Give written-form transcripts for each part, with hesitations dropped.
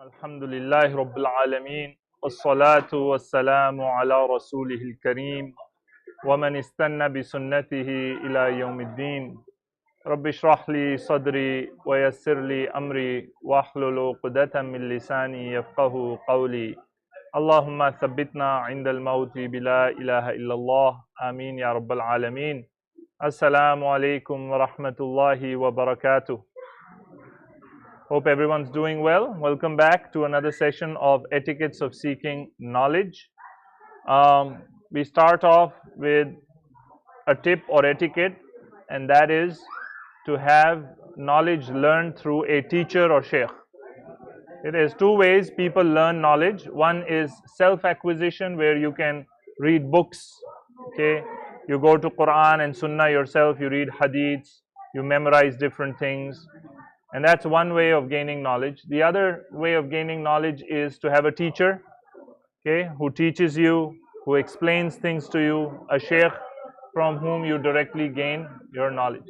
Alhamdulillahi Rabbil Alameen. Wassalatu wassalamu ala rasulihil kareem. Wa man istanna bi sunnatihi ila yawmiddin. Rabbi shrah li sadri wa yassir li amri wa hlul uqdatan min lisani yafqahu qawli. Allahumma thabbitna inda al-mawti bila ilaha illallah. Ameen ya Rabbil Alameen. Assalamu alaikum wa rahmatullahi wa barakatuh. Hope everyone's doing well. Welcome back to another session of Etiquettes of Seeking Knowledge. We start off with a tip or etiquette, and that is to have knowledge learned through a teacher or sheikh. It is two ways people learn knowledge. One is self-acquisition, where you can read books. Okay, you go to Quran and Sunnah yourself, you read hadiths, you memorize different things. And that's one way of gaining knowledge. The other way of gaining knowledge is to have a teacher, okay, who teaches you, who explains things to you, a sheikh from whom you directly gain your knowledge.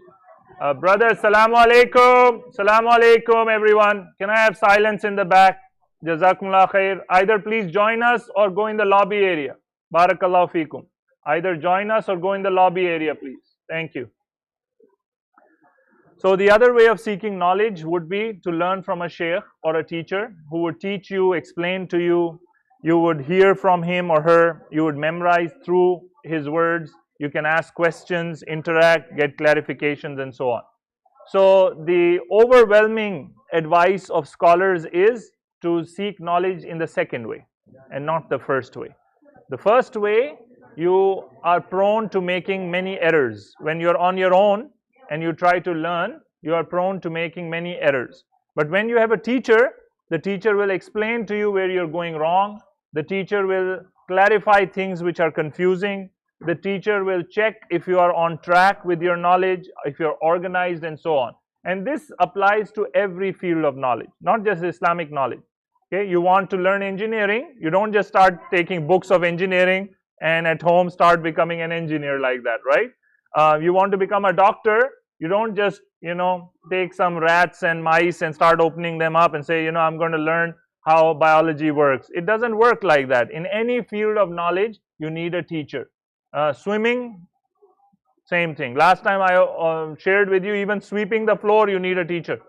Brother, Assalamu alaikum. Assalamu alaikum, everyone. Can I have silence in the back? Jazakumullah khair. Either please join us or go in the lobby area. Barakallahu feekum. Either join us or go in the lobby area, please. Thank you. So the other way of seeking knowledge would be to learn from a sheikh or a teacher who would teach you, explain to you. You would hear from him or her. You would memorize through his words. You can ask questions, interact, get clarifications, and so on. So the overwhelming advice of scholars is to seek knowledge in the second way and not the first way. The first way, you are prone to making many errors. When you're on your own and you try to learn, you are prone to making many errors. But when you have a teacher, the teacher will explain to you where you're going wrong. The teacher will clarify things which are confusing. The teacher will check if you are on track with your knowledge, if you're organized, and so on. And this applies to every field of knowledge, not just Islamic knowledge. Okay, you want to learn engineering, you don't just start taking books of engineering and at home start becoming an engineer like that, right? You want to become a doctor, you don't just, take some rats and mice and start opening them up and say, I'm going to learn how biology works. It doesn't work like that. In any field of knowledge, you need a teacher. Swimming, same thing. Last time I shared with you, even sweeping the floor, you need a teacher.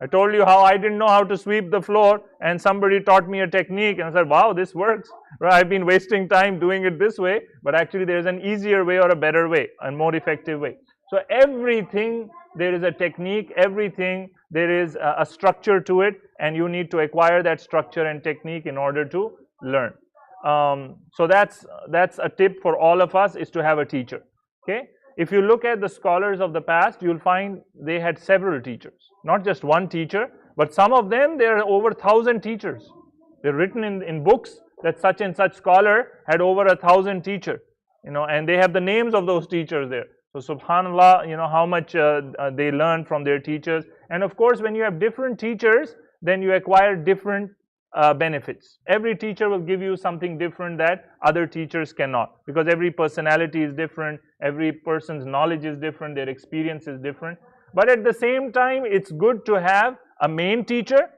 I told you how I didn't know how to sweep the floor, and somebody taught me a technique, and I said, wow, this works. Right? I've been wasting time doing it this way, but actually there's an easier way or a better way, a more effective way. So everything, there is a technique, everything, there is a structure to it, and you need to acquire that structure and technique in order to learn. So that's a tip for all of us, is to have a teacher. Okay? If you look at the scholars of the past, you'll find they had several teachers. Not just one teacher, but some of them, there are over 1,000 teachers. They're written in books that such and such scholar had over 1,000 teachers. And they have the names of those teachers there. So subhanallah, how much they learn from their teachers. And of course, when you have different teachers, then you acquire different benefits. Every teacher will give you something different that other teachers cannot, because every personality is different, every person's knowledge is different, their experience is different. But at the same time, it's good to have a main teacher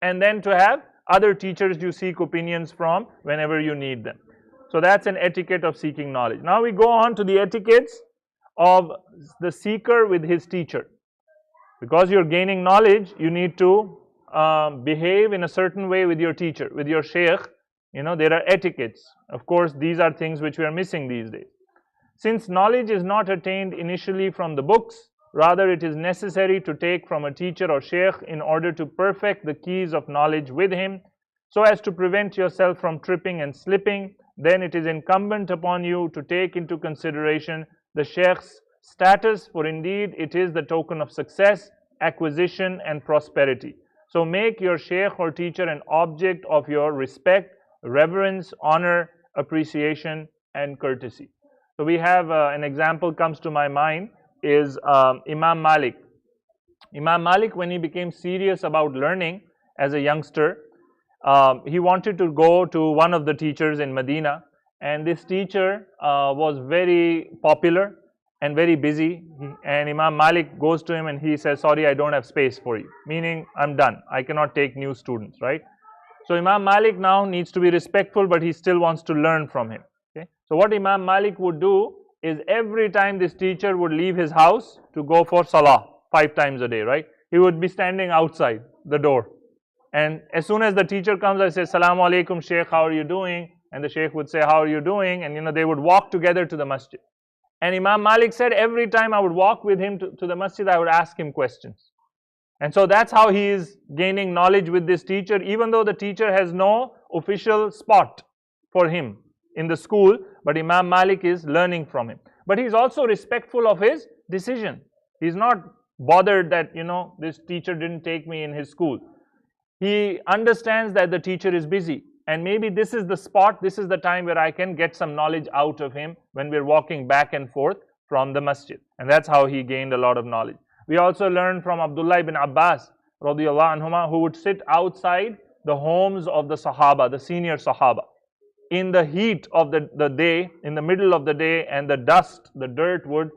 and then to have other teachers you seek opinions from whenever you need them. So that's an etiquette of seeking knowledge. Now we go on to the etiquettes of the seeker with his teacher. Because you're gaining knowledge, you need to behave in a certain way with your teacher, with your sheikh. There are etiquettes. Of course, these are things which we are missing these days. Since knowledge is not attained initially from the books, rather it is necessary to take from a teacher or sheikh in order to perfect the keys of knowledge with him, so as to prevent yourself from tripping and slipping. Then it is incumbent upon you to take into consideration the sheikh's status, for indeed it is the token of success, acquisition, and prosperity. So make your sheikh or teacher an object of your respect, reverence, honor, appreciation, and courtesy. So we have an example comes to my mind is Imam Malik. Imam Malik, when he became serious about learning as a youngster, he wanted to go to one of the teachers in Medina, and this teacher was very popular and very busy, and Imam Malik goes to him and he says, sorry, I don't have space for you, meaning I'm done, I cannot take new students, right? So Imam Malik now needs to be respectful, but he still wants to learn from him. Okay? So what Imam Malik would do is every time this teacher would leave his house to go for salah 5 times a day, right? He would be standing outside the door. And as soon as the teacher comes, I say, Assalamu alaikum, Shaykh, how are you doing? And the Shaykh would say, how are you doing? And they would walk together to the masjid. And Imam Malik said, every time I would walk with him to the masjid, I would ask him questions. And so that's how he is gaining knowledge with this teacher, even though the teacher has no official spot for him in the school, but Imam Malik is learning from him. But he's also respectful of his decision. He's not bothered that, this teacher didn't take me in his school. He understands that the teacher is busy. And maybe this is the spot, this is the time where I can get some knowledge out of him when we're walking back and forth from the masjid. And that's how he gained a lot of knowledge. We also learn from Abdullah ibn Abbas, radiallahu anhuma, who would sit outside the homes of the Sahaba, the senior Sahaba, in the heat of the day, in the middle of the day, and the dust, the dirt would,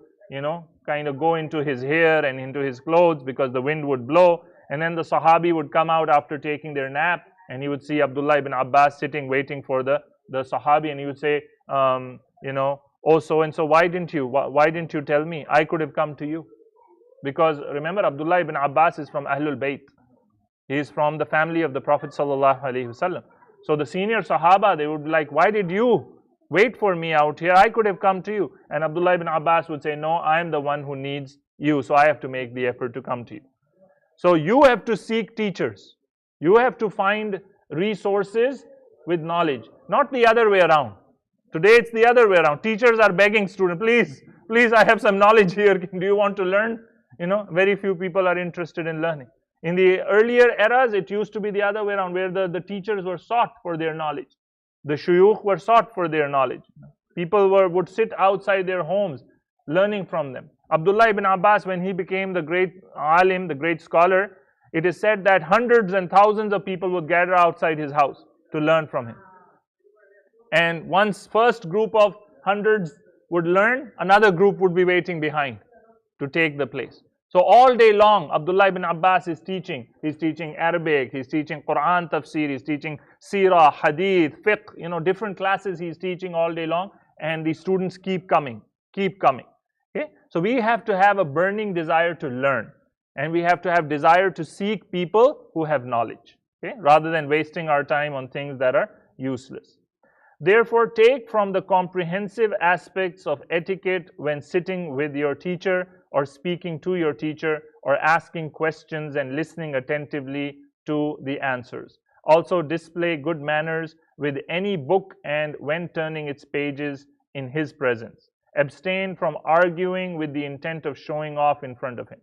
kind of go into his hair and into his clothes because the wind would blow. And then the Sahabi would come out after taking their nap, and he would see Abdullah ibn Abbas sitting waiting for the Sahabi, and he would say, oh so and so, why didn't you tell me? I could have come to you. Because remember, Abdullah ibn Abbas is from Ahlul Bayt. He is from the family of the Prophet sallallahu alaihi wasallam. So the senior Sahaba, they would be like, why did you wait for me out here? I could have come to you. And Abdullah ibn Abbas would say, no, I am the one who needs you, so I have to make the effort to come to you. So you have to seek teachers. You have to find resources with knowledge, not the other way around. Today it's the other way around. Teachers are begging students, please, I have some knowledge here. Do you want to learn? Very few people are interested in learning. In the earlier eras, it used to be the other way around, where the teachers were sought for their knowledge. The shuyukh were sought for their knowledge. People would sit outside their homes learning from them. Abdullah ibn Abbas, when he became the great alim, the great scholar, it is said that hundreds and thousands of people would gather outside his house to learn from him. And once first group of hundreds would learn, another group would be waiting behind to take the place. So all day long, Abdullah ibn Abbas is teaching. He's teaching Arabic, he's teaching Quran tafsir, he's teaching Seerah, Hadith, Fiqh, different classes he's teaching all day long, and the students keep coming. Okay? So we have to have a burning desire to learn, and we have to have desire to seek people who have knowledge, okay? Rather than wasting our time on things that are useless. Therefore, take from the comprehensive aspects of etiquette when sitting with your teacher, or speaking to your teacher, or asking questions and listening attentively to the answers. Also display good manners with any book and when turning its pages in his presence. Abstain from arguing with the intent of showing off in front of him.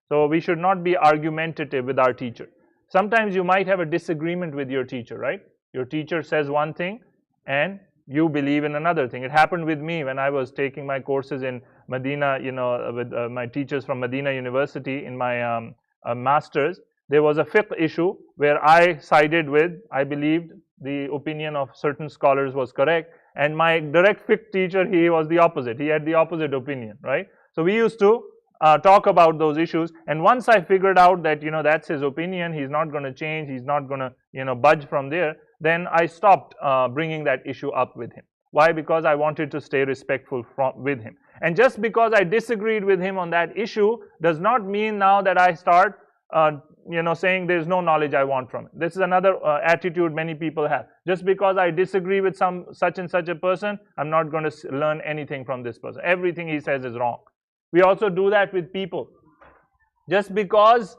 So we should not be argumentative with our teacher. Sometimes you might have a disagreement with your teacher, right? Your teacher says one thing and you believe in another thing. It happened with me when I was taking my courses in Medina, with my teachers from Medina University in my masters. There was a fiqh issue where I sided with, I believed the opinion of certain scholars was correct, and my direct fiqh teacher, he was the opposite. He had the opposite opinion, right? So we used to talk about those issues, and once I figured out that that's his opinion, he's not going to change, he's not going to budge from there, then I stopped bringing that issue up with him. Why? Because I wanted to stay respectful with him. And just because I disagreed with him on that issue does not mean now that I start saying there's no knowledge I want from it. This is another attitude many people have. Just because I disagree with some such and such a person, I'm not going to learn anything from this person. Everything he says is wrong. We also do that with people. Just because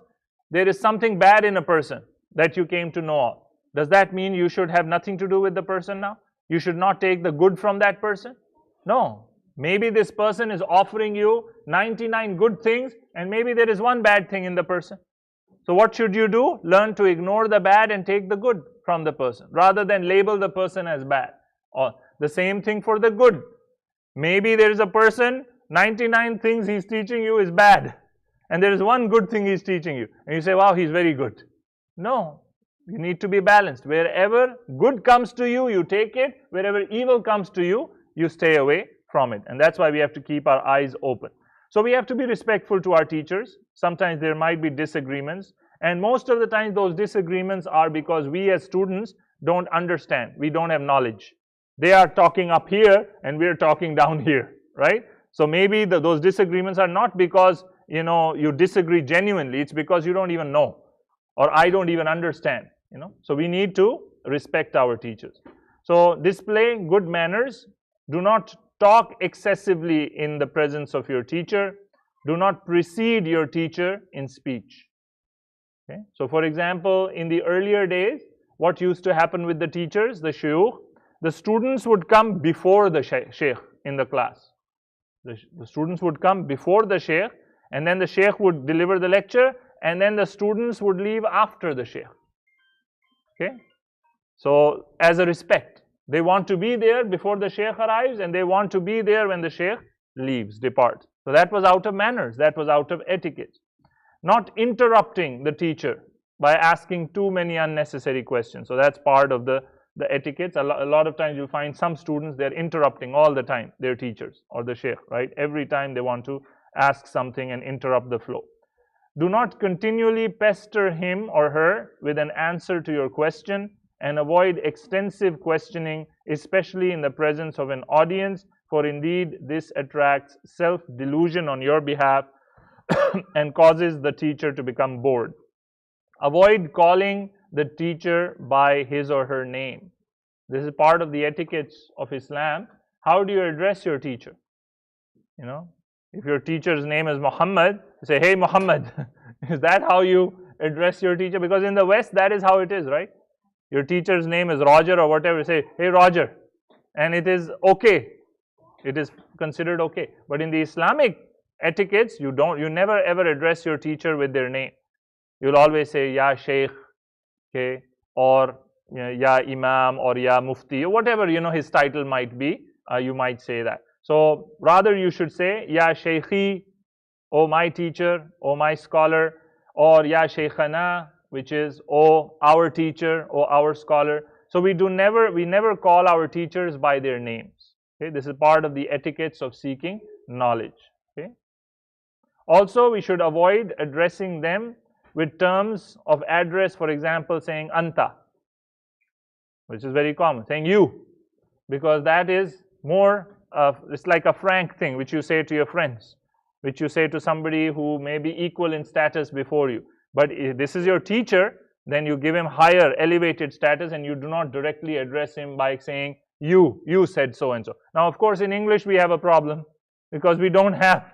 there is something bad in a person that you came to know of, does that mean you should have nothing to do with the person now? You should not take the good from that person? No. Maybe this person is offering you 99 good things, and maybe there is one bad thing in the person. So what should you do? Learn to ignore the bad and take the good from the person, rather than label the person as bad. Or the same thing for the good. Maybe there is a person, 99 things he's teaching you is bad, and there is one good thing he's teaching you, and you say, wow, he's very good. No. You need to be balanced. Wherever good comes to you, you take it. Wherever evil comes to you, you stay away from it. And that's why we have to keep our eyes open. So we have to be respectful to our teachers. Sometimes there might be disagreements. And most of the time those disagreements are because we as students don't understand. We don't have knowledge. They are talking up here and we're talking down here, right? So maybe those disagreements are not because you disagree genuinely. It's because you don't even know, or I don't even understand. So we need to respect our teachers. So display good manners. Do not talk excessively in the presence of your teacher. Do not precede your teacher in speech. Okay? So for example, in the earlier days, what used to happen with the teachers, the shuyukh, the students would come before the sheikh in the class. The students would come before the sheikh, and then the sheikh would deliver the lecture, and then the students would leave after the sheikh. Okay? So as a respect, they want to be there before the sheikh arrives, and they want to be there when the sheikh leaves, departs. So that was out of manners, that was out of etiquette. Not interrupting the teacher by asking too many unnecessary questions. So that's part of the etiquettes. A lot of times you'll find some students, they're interrupting all the time their teachers or the sheikh, right? Every time they want to ask something and interrupt the flow. Do not continually pester him or her with an answer to your question, and avoid extensive questioning, especially in the presence of an audience, for indeed this attracts self-delusion on your behalf and causes the teacher to become bored. Avoid calling the teacher by his or her name. This is part of the etiquettes of Islam. How do you address your teacher? If your teacher's name is Muhammad, you say, hey Muhammad. Is that how you address your teacher? Because in the West, that is how it is, right? Your teacher's name is Roger or whatever, you say, hey Roger. And it is okay. It is considered okay. But in the Islamic etiquettes, you never ever address your teacher with their name. You'll always say, Ya Shaykh, okay, or Ya Imam, or Ya Mufti, or whatever his title might be. You might say that. So rather you should say, Ya Shaykhi, O my teacher, O my scholar, or Ya Shaykhana, which is, O our teacher, O our scholar. So we never call our teachers by their names. Okay, this is part of the etiquettes of seeking knowledge. Okay. Also, we should avoid addressing them with terms of address, for example, saying anta, which is very common, saying you, because that is more of, it's like a frank thing which you say to your friends, which you say to somebody who may be equal in status before you. But if this is your teacher, then you give him higher, elevated status, and you do not directly address him by saying, you said so and so. Now, of course, in English we have a problem because we don't have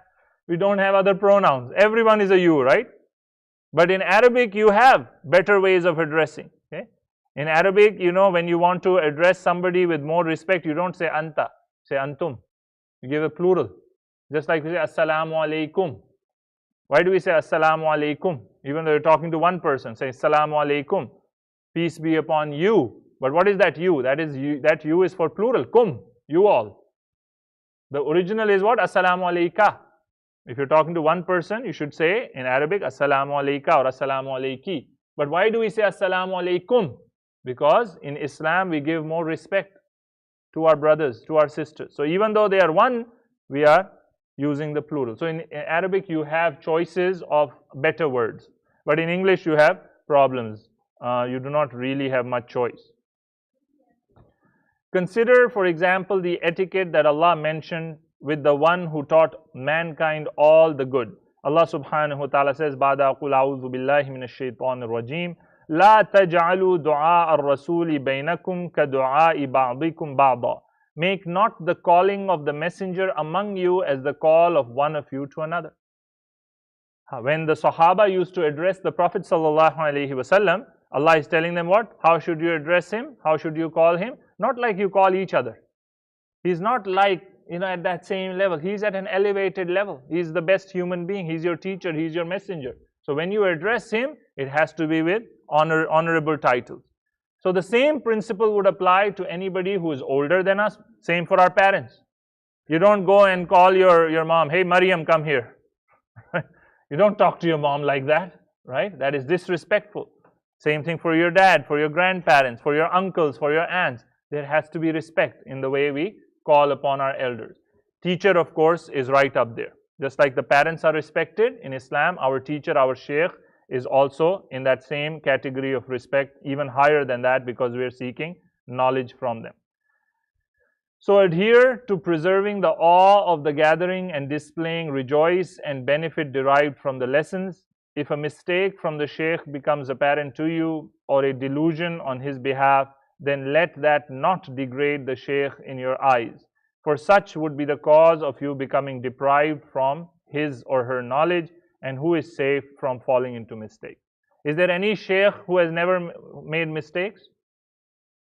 other pronouns. Everyone is a you, right? But in Arabic, you have better ways of addressing. Okay? In Arabic, when you want to address somebody with more respect, you don't say anta, say antum. You give a plural. Just like we say assalamu alaikum. Why do we say assalamu alaikum? Even though you're talking to one person, say assalamu alaikum, peace be upon you. But what is that you? That you is for plural, kum, you all. The original is what? Assalamu alaika. If you're talking to one person, you should say in Arabic assalamu alaika or assalamu alaiki. But why do we say assalamu alaikum? Because in Islam we give more respect to our brothers, to our sisters. So even though they are one, we are using the plural. So in Arabic you have choices of better words. But in English you have problems. You do not really have much choice. Consider, for example, the etiquette that Allah mentioned with the one who taught mankind all the good. Allah subhanahu wa ta'ala says, Ba'da qul a'udhu billahi minash shaitanir rajim, La taj'alu du'a ar-rasuli bainakum ka du'a'i ba'dikum ba'da. Make not the calling of the messenger among you as the call of one of you to another. When the Sahaba used to address the Prophet sallallahu alaihi wasallam, Allah is telling them what? How should you address him? How should you call him? Not like you call each other. He's not like, at that same level. He's at an elevated level. He's the best human being. He's your teacher. He's your messenger. So when you address him, it has to be with honorable titles. So the same principle would apply to anybody who is older than us. Same for our parents. You don't go and call your mom, hey Maryam, come here. You don't talk to your mom like that, right? That is disrespectful. Same thing for your dad, for your grandparents, for your uncles, for your aunts. There has to be respect in the way we call upon our elders. Teacher, of course, is right up there. Just like the parents are respected in Islam, our teacher, our sheikh, is also in that same category of respect, even higher than that, because we are seeking knowledge from them. So adhere to preserving the awe of the gathering and displaying rejoice and benefit derived from the lessons. If a mistake from the Shaykh becomes apparent to you, or a delusion on his behalf, then let that not degrade the Shaykh in your eyes, for such would be the cause of you becoming deprived from his or her knowledge, and who is safe from falling into mistakes. Is there any Shaykh who has never made mistakes?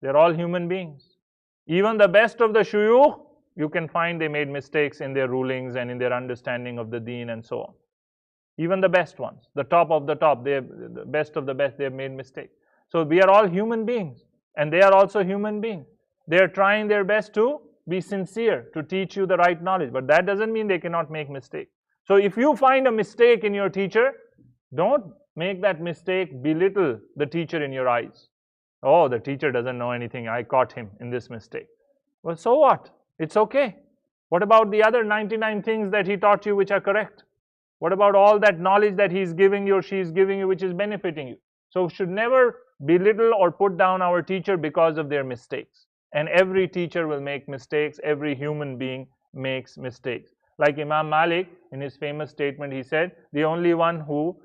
They're all human beings. Even the best of the shuyukh, you can find they made mistakes in their rulings and in their understanding of the deen and so on. Even the best ones, the top of the top, the best of the best, they have made mistakes. So we are all human beings, and they are also human beings. They are trying their best to be sincere, to teach you the right knowledge, but that doesn't mean they cannot make mistakes. So if you find a mistake in your teacher, don't make that mistake belittle the teacher in your eyes. Oh, the teacher doesn't know anything, I caught him in this mistake. Well, so what? It's okay. What about the other 99 things that he taught you which are correct? What about all that knowledge that he's giving you or she's giving you which is benefiting you? So should never belittle or put down our teacher because of their mistakes. And every teacher will make mistakes, every human being makes mistakes. Like Imam Malik, in his famous statement, he said, the only one who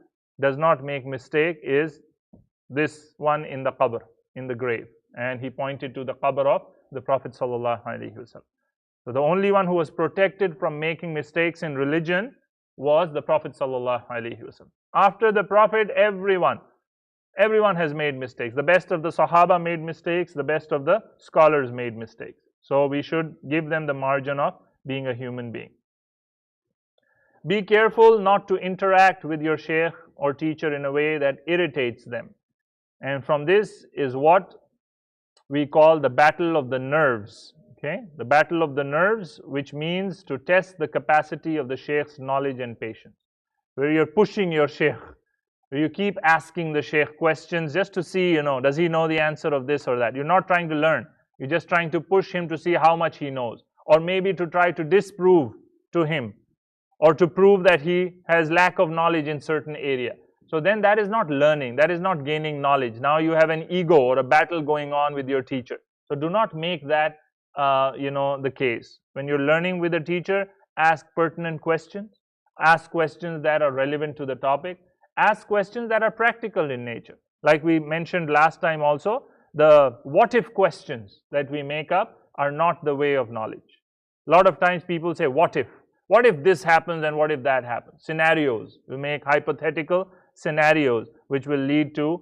does not make mistake is this one in the qabr, in the grave. And he pointed to the qabr of the Prophet sallallahu alaihi wasallam. So the only one who was protected from making mistakes in religion was the Prophet sallallahu alaihi wasallam. After the Prophet, everyone has made mistakes. The best of the Sahaba made mistakes, the best of the scholars made mistakes. So we should give them the margin of being a human being. Be careful not to interact with your Shaykh or teacher in a way that irritates them. And from this is what we call the battle of the nerves. Okay, the battle of the nerves, which means to test the capacity of the Shaykh's knowledge and patience. Where you're pushing your Shaykh, where you keep asking the Shaykh questions just to see, does he know the answer of this or that? You're not trying to learn. You're just trying to push him to see how much he knows. Or maybe to try to disprove to him, or to prove that he has lack of knowledge in certain area. So then that is not learning, that is not gaining knowledge. Now you have an ego or a battle going on with your teacher. So do not make that the case. When you're learning with a teacher, ask pertinent questions, ask questions that are relevant to the topic, ask questions that are practical in nature. Like we mentioned last time also, the what if questions that we make up are not the way of knowledge. A lot of times people say, what if? What if this happens and what if that happens? Scenarios. We make hypothetical scenarios which will lead to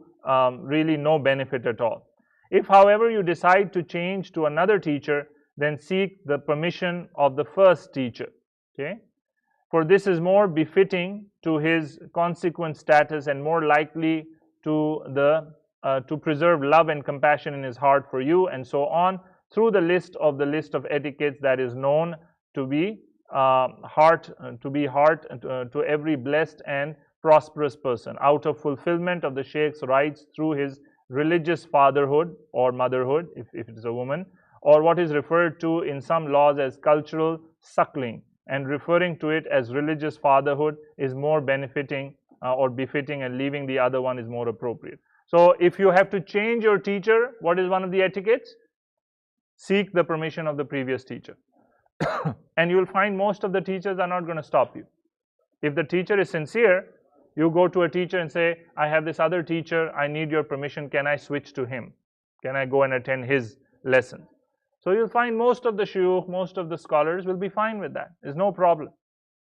really no benefit at all. If, however, you decide to change to another teacher, then seek the permission of the first teacher. Okay? For this is more befitting to his consequent status and more likely to preserve love and compassion in his heart for you, and so on, through the list of etiquettes that is known to be heart to every blessed and prosperous person, out of fulfillment of the Shaykh's rights through his religious fatherhood or motherhood, if it is a woman, or what is referred to in some laws as cultural suckling, and referring to it as religious fatherhood is more benefiting or befitting, and leaving the other one is more appropriate. So if you have to change your teacher, what is one of the etiquettes? Seek the permission of the previous teacher. And you will find most of the teachers are not going to stop you. If the teacher is sincere, you go to a teacher and say, I have this other teacher, I need your permission, can I switch to him? Can I go and attend his lesson? So you'll find most of the shuyukh, most of the scholars will be fine with that. There's no problem.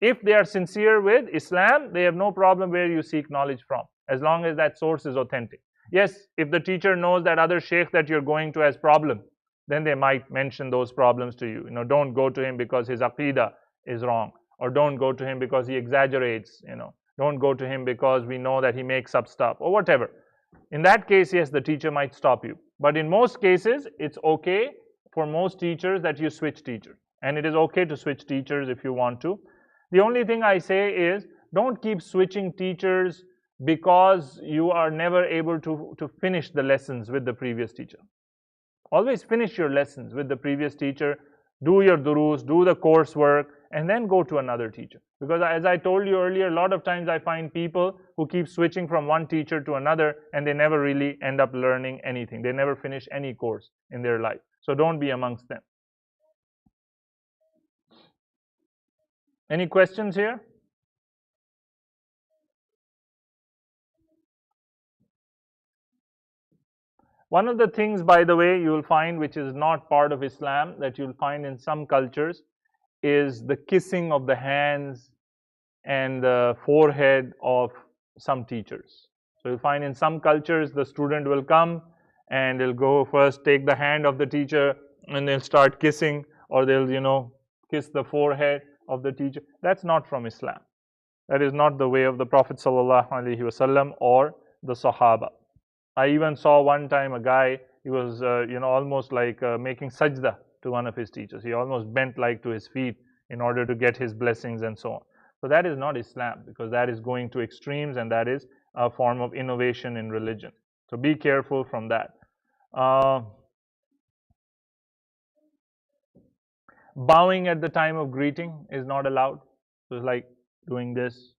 If they are sincere with Islam, they have no problem where you seek knowledge from, as long as that source is authentic. Yes, if the teacher knows that other sheikh that you're going to has problem, then they might mention those problems to you. Don't go to him because his aqidah is wrong, or don't go to him because he exaggerates, don't go to him because we know that he makes up stuff, or whatever. In that case, yes, the teacher might stop you. But in most cases, it's okay for most teachers that you switch teachers. And it is okay to switch teachers if you want to. The only thing I say is, don't keep switching teachers because you are never able to finish the lessons with the previous teacher. Always finish your lessons with the previous teacher. Do your duroos, do the coursework, and then go to another teacher. Because as I told you earlier, a lot of times I find people who keep switching from one teacher to another, and they never really end up learning anything. They never finish any course in their life. So don't be amongst them. Any questions here? One of the things, by the way, you will find which is not part of Islam, that you'll find in some cultures, is the kissing of the hands and the forehead of some teachers. So you'll find in some cultures the student will come and they'll go first take the hand of the teacher and they'll start kissing, or they'll kiss the forehead of the teacher. That's not from Islam. That is not the way of the Prophet ﷺ or the Sahaba. I even saw one time a guy, he was almost like making sajda to one of his teachers. He almost bent like to his feet in order to get his blessings and so on. So that is not Islam, because that is going to extremes, and that is a form of innovation in religion. So be careful from that. Bowing at the time of greeting is not allowed. So it's like doing this.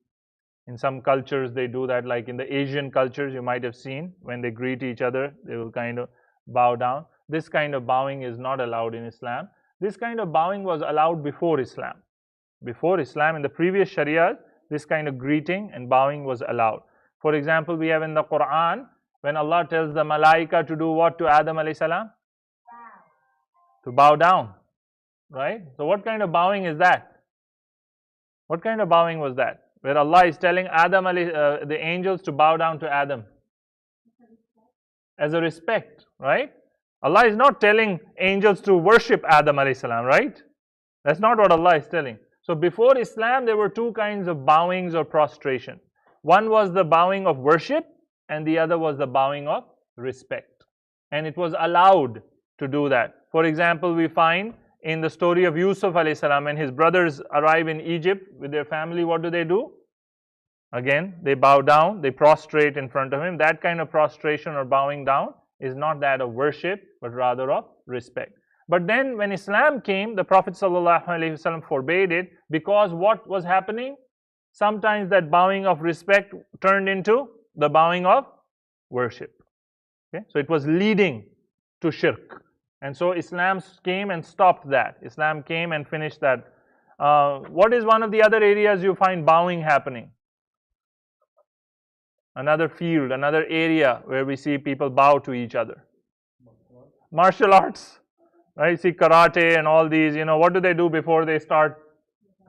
In some cultures they do that, like in the Asian cultures you might have seen, when they greet each other, they will kind of bow down. This kind of bowing is not allowed in Islam. This kind of bowing was allowed before Islam. Before Islam, in the previous Sharia, this kind of greeting and bowing was allowed. For example, we have in the Quran, when Allah tells the Malaika to do what to Adam alayhi salam? To bow down, right? So what kind of bowing is that? What kind of bowing was that? Where Allah is telling the angels to bow down to Adam as a respect, right? Allah is not telling angels to worship Adam alayhi salam, right? That's not what Allah is telling. So before Islam, there were two kinds of bowings or prostration. One was the bowing of worship, and the other was the bowing of respect. And it was allowed to do that. For example, we find in the story of Yusuf alayhi salam, when his brothers arrive in Egypt with their family, what do? Again, they bow down, they prostrate in front of him. That kind of prostration or bowing down is not that of worship, but rather of respect. But then when Islam came, the Prophet ﷺ forbade it, because what was happening? Sometimes that bowing of respect turned into the bowing of worship. Okay? So it was leading to shirk. And so Islam came and stopped that. Islam came and finished that. What is one of the other areas you find bowing happening? Another field, another area where we see people bow to each other. Martial arts. Right? You see karate and all these, what do they do before they start?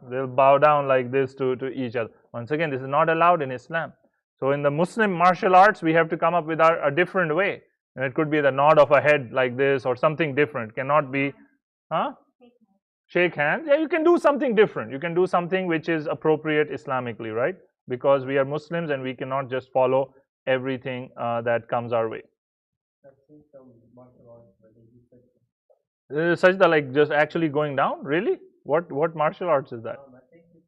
They'll bow down like this to each other. Once again, this is not allowed in Islam. So in the Muslim martial arts, we have to come up with a different way. And it could be the nod of a head like this, or something different. Cannot be, shake hands. Yeah, you can do something different. You can do something which is appropriate Islamically, right? Because we are Muslims and we cannot just follow everything that comes our way. Sajda, like just actually going down? Really? What martial arts is that? I think it's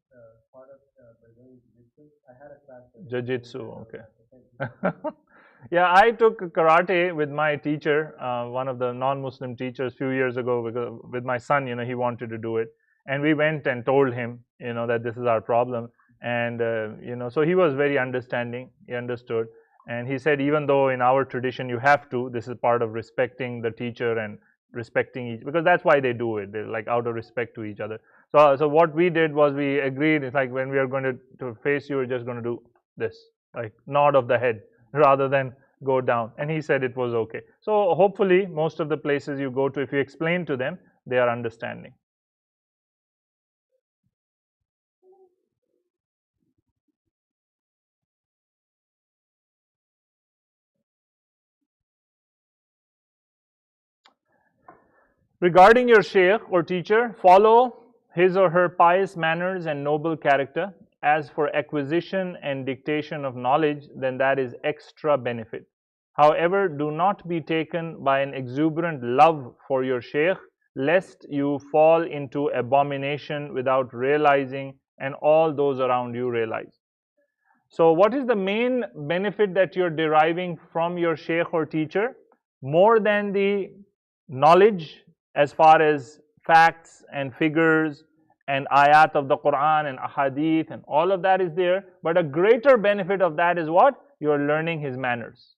part of Brazilian jiu-jitsu. I had a class. Jiu-jitsu, okay. Yeah, I took karate with my teacher, one of the non-Muslim teachers, few years ago, because with my son, he wanted to do it. And we went and told him, that this is our problem. And, so he was very understanding. He understood. And he said, even though in our tradition you have to, this is part of respecting the teacher and respecting each, because that's why they do it. They're like out of respect to each other. So what we did was we agreed, it's like when we are going to face you, we're just going to do this, like nod of the head rather than go down. And he said it was okay. So hopefully most of the places you go to, if you explain to them, they are understanding. Regarding your sheikh or teacher, follow his or her pious manners and noble character. As for acquisition and dictation of knowledge, then that is extra benefit. However, do not be taken by an exuberant love for your sheikh, lest you fall into abomination without realizing, and all those around you realize. So what is the main benefit that you're deriving from your sheikh or teacher? More than the knowledge as far as facts and figures and ayat of the Quran and ahadith and all of that is there. But a greater benefit of that is what? You're learning his manners.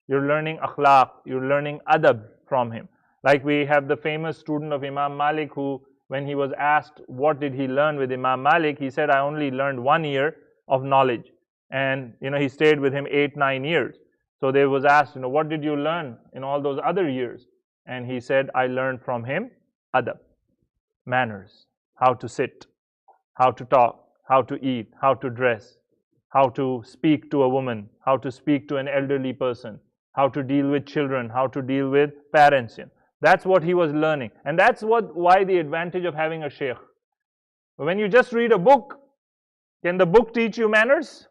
You're learning akhlaq. You're learning adab from him. Like we have the famous student of Imam Malik who, when he was asked what did he learn with Imam Malik, he said, I only learned 1 year of knowledge. And he stayed with him 8-9 years. So they was asked, what did you learn in all those other years? And he said, I learned from him adab, manners, how to sit, how to talk, how to eat, how to dress, how to speak to a woman, how to speak to an elderly person, how to deal with children, how to deal with parents. That's what he was learning. And that's why the advantage of having a sheikh. When you just read a book, can the book teach you manners?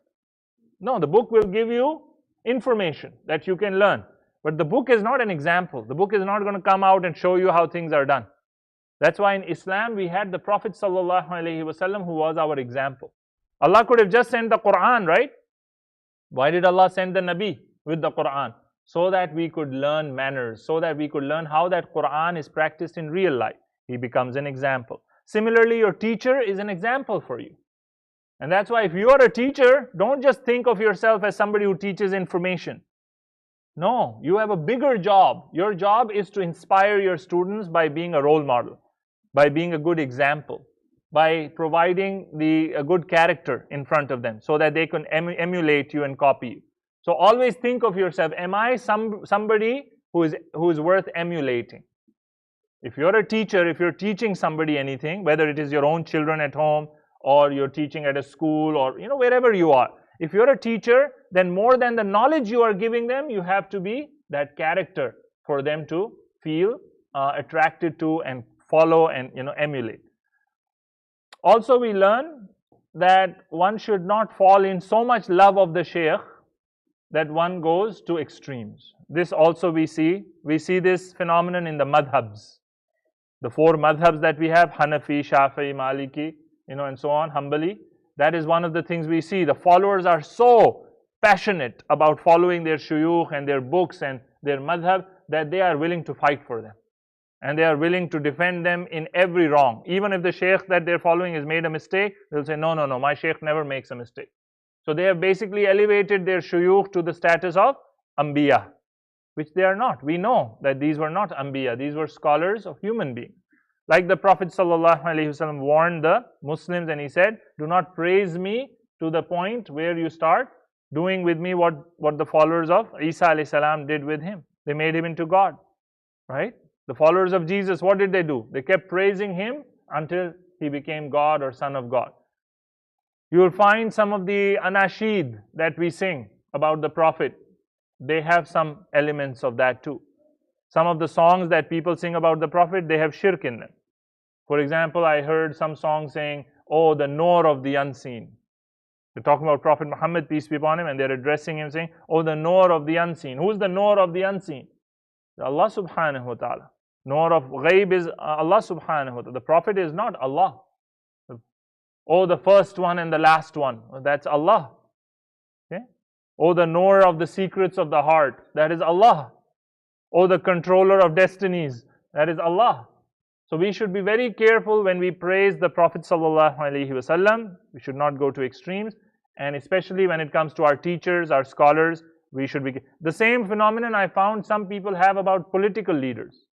No, the book will give you information that you can learn. But the book is not an example. The book is not going to come out and show you how things are done. That's why in Islam we had the Prophet ﷺ who was our example. Allah could have just sent the Quran, right? Why did Allah send the Nabi with the Quran? So that we could learn manners, so that we could learn how that Quran is practiced in real life. He becomes an example. Similarly, your teacher is an example for you. And that's why if you are a teacher, don't just think of yourself as somebody who teaches information. No, you have a bigger job. Your job is to inspire your students by being a role model, by being a good example, by providing a good character in front of them so that they can emulate you and copy you. So always think of yourself, am I somebody who is worth emulating? If you're a teacher, if you're teaching somebody anything, whether it is your own children at home or you're teaching at a school or wherever you are, if you're a teacher, then more than the knowledge you are giving them, you have to be that character for them to feel attracted to and follow and emulate. Also, we learn that one should not fall in so much love of the shaykh that one goes to extremes. This also we see this phenomenon in the madhabs. The 4 madhabs that we have, Hanafi, Shafi'i, Maliki, and so on, Hanbali. That is one of the things we see. The followers are so passionate about following their shuyukh and their books and their madhab that they are willing to fight for them. And they are willing to defend them in every wrong. Even if the shaykh that they're following has made a mistake, they'll say, no, my shaykh never makes a mistake. So they have basically elevated their shuyukh to the status of anbiya, which they are not. We know that these were not anbiya. These were scholars of human beings. Like the Prophet ﷺ warned the Muslims and he said, do not praise me to the point where you start doing with me what the followers of Isa ﷺ did with him. They made him into God, right? The followers of Jesus, what did they do? They kept praising him until he became God or Son of God. You will find some of the anashid that we sing about the Prophet. They have some elements of that too. Some of the songs that people sing about the Prophet, they have shirk in them. For example, I heard some song saying, oh, the Noor of the unseen. They're talking about Prophet Muhammad, peace be upon him, and they're addressing him saying, oh, the Noor of the unseen. Who's the Noor of the unseen? Allah subhanahu wa ta'ala. Noor of ghaib is Allah subhanahu wa ta'ala. The Prophet is not Allah. Oh, the first one and the last one. That's Allah. Okay? Oh, the knower of the secrets of the heart. That is Allah. Oh, the controller of destinies. That is Allah. So we should be very careful when we praise the Prophet ﷺ. We should not go to extremes. And especially when it comes to our teachers, our scholars, we should be. The same phenomenon I found some people have about political leaders.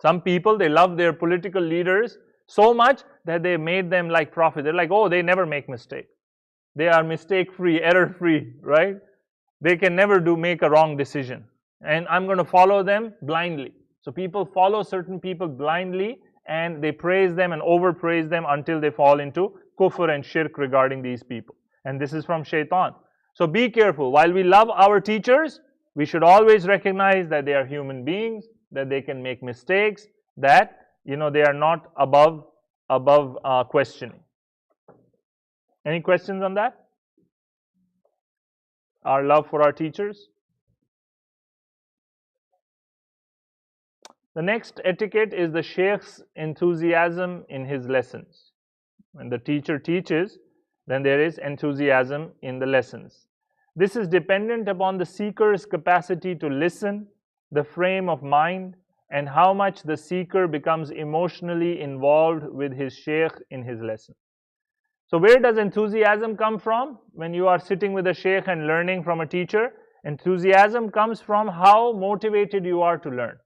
Some people, they love their political leaders so much that they made them like prophets. They're like, oh, they never make mistakes. They are mistake-free, error-free, right? They can never make a wrong decision. And I'm going to follow them blindly. So people follow certain people blindly and they praise them and overpraise them until they fall into kufr and shirk regarding these people. And this is from shaitan. So be careful. While we love our teachers, we should always recognize that they are human beings, that they can make mistakes, that they are not above questioning. Any questions on that? Our love for our teachers? The next etiquette is the sheikh's enthusiasm in his lessons. When the teacher teaches, then there is enthusiasm in the lessons. This is dependent upon the seeker's capacity to listen, the frame of mind, and how much the seeker becomes emotionally involved with his shaykh in his lesson. So where does enthusiasm come from? When you are sitting with a shaykh and learning from a teacher, enthusiasm comes from how motivated you are to learn.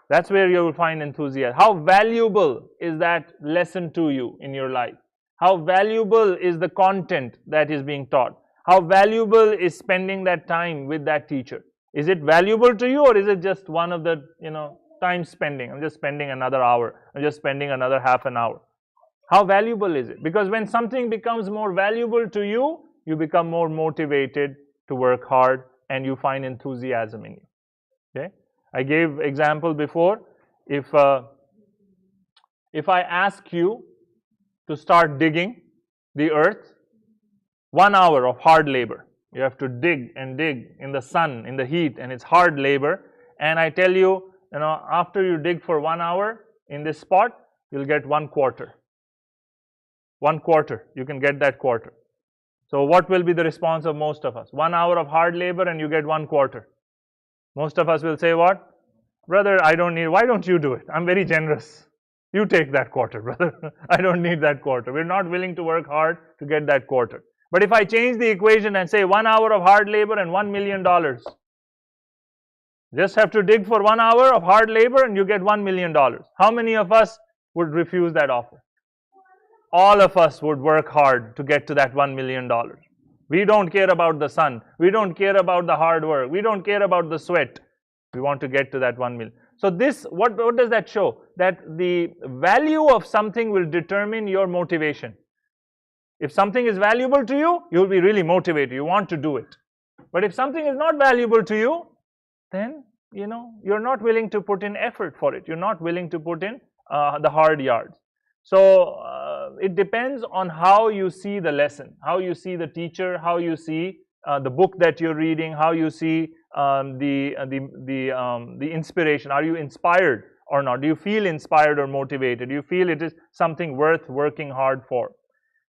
That's where you will find enthusiasm. How valuable is that lesson to you in your life? How valuable is the content that is being taught? How valuable is spending that time with that teacher? Is it valuable to you, or is it just one of the, time spending? I'm just spending another hour. I'm just spending another half an hour. How valuable is it? Because when something becomes more valuable to you, you become more motivated to work hard and you find enthusiasm in you. Okay? I gave example before. If I ask you to start digging the earth, 1 hour of hard labor. You have to dig and dig in the sun, in the heat, and it's hard labor. And I tell you, after you dig for 1 hour in this spot, you'll get 1 quarter. 1 quarter, you can get that quarter. So what will be the response of most of us? 1 hour of hard labor and you get 1 quarter. Most of us will say what? Brother, I don't need, why don't you do it? I'm very generous. You take that quarter, brother. I don't need that quarter. We're not willing to work hard to get that quarter. But if I change the equation and say 1 hour of hard labor and $1 million, just have to dig for 1 hour of hard labor and you get $1 million. How many of us would refuse that offer? All of us would work hard to get to that $1 million. We don't care about the sun. We don't care about the hard work. We don't care about the sweat. We want to get to that 1 million. So this, what does that show? That the value of something will determine your motivation. If something is valuable to you, you'll be really motivated. You want to do it. But if something is not valuable to you, then, you're not willing to put in effort for it. You're not willing to put in the hard yards. So it depends on how you see the lesson, how you see the teacher, how you see the book that you're reading, how you see the inspiration. Are you inspired or not? Do you feel inspired or motivated? Do you feel it is something worth working hard for?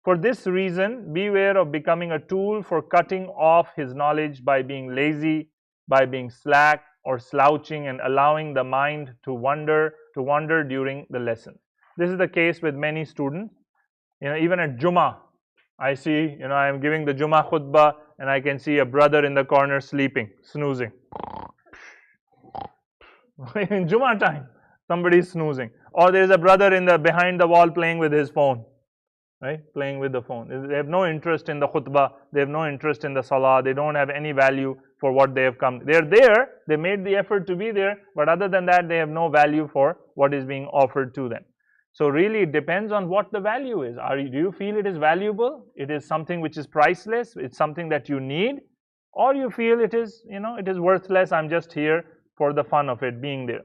For this reason, beware of becoming a tool for cutting off his knowledge by being lazy, by being slack or slouching and allowing the mind to wander during the lesson. This is the case with many students. Even at Jummah, I see, I am giving the Jummah khutbah and I can see a brother in the corner sleeping, snoozing. In Jummah time, somebody is snoozing. Or there is a brother behind the wall playing with his phone. Right? Playing with the phone. They have no interest in the khutbah. They have no interest in the salah. They don't have any value for what they have come. They're there. They made the effort to be there. But other than that, they have no value for what is being offered to them. So really, it depends on what the value is. Do you feel it is valuable? It is something which is priceless. It's something that you need. Or you feel it is, it is worthless. I'm just here for the fun of it being there.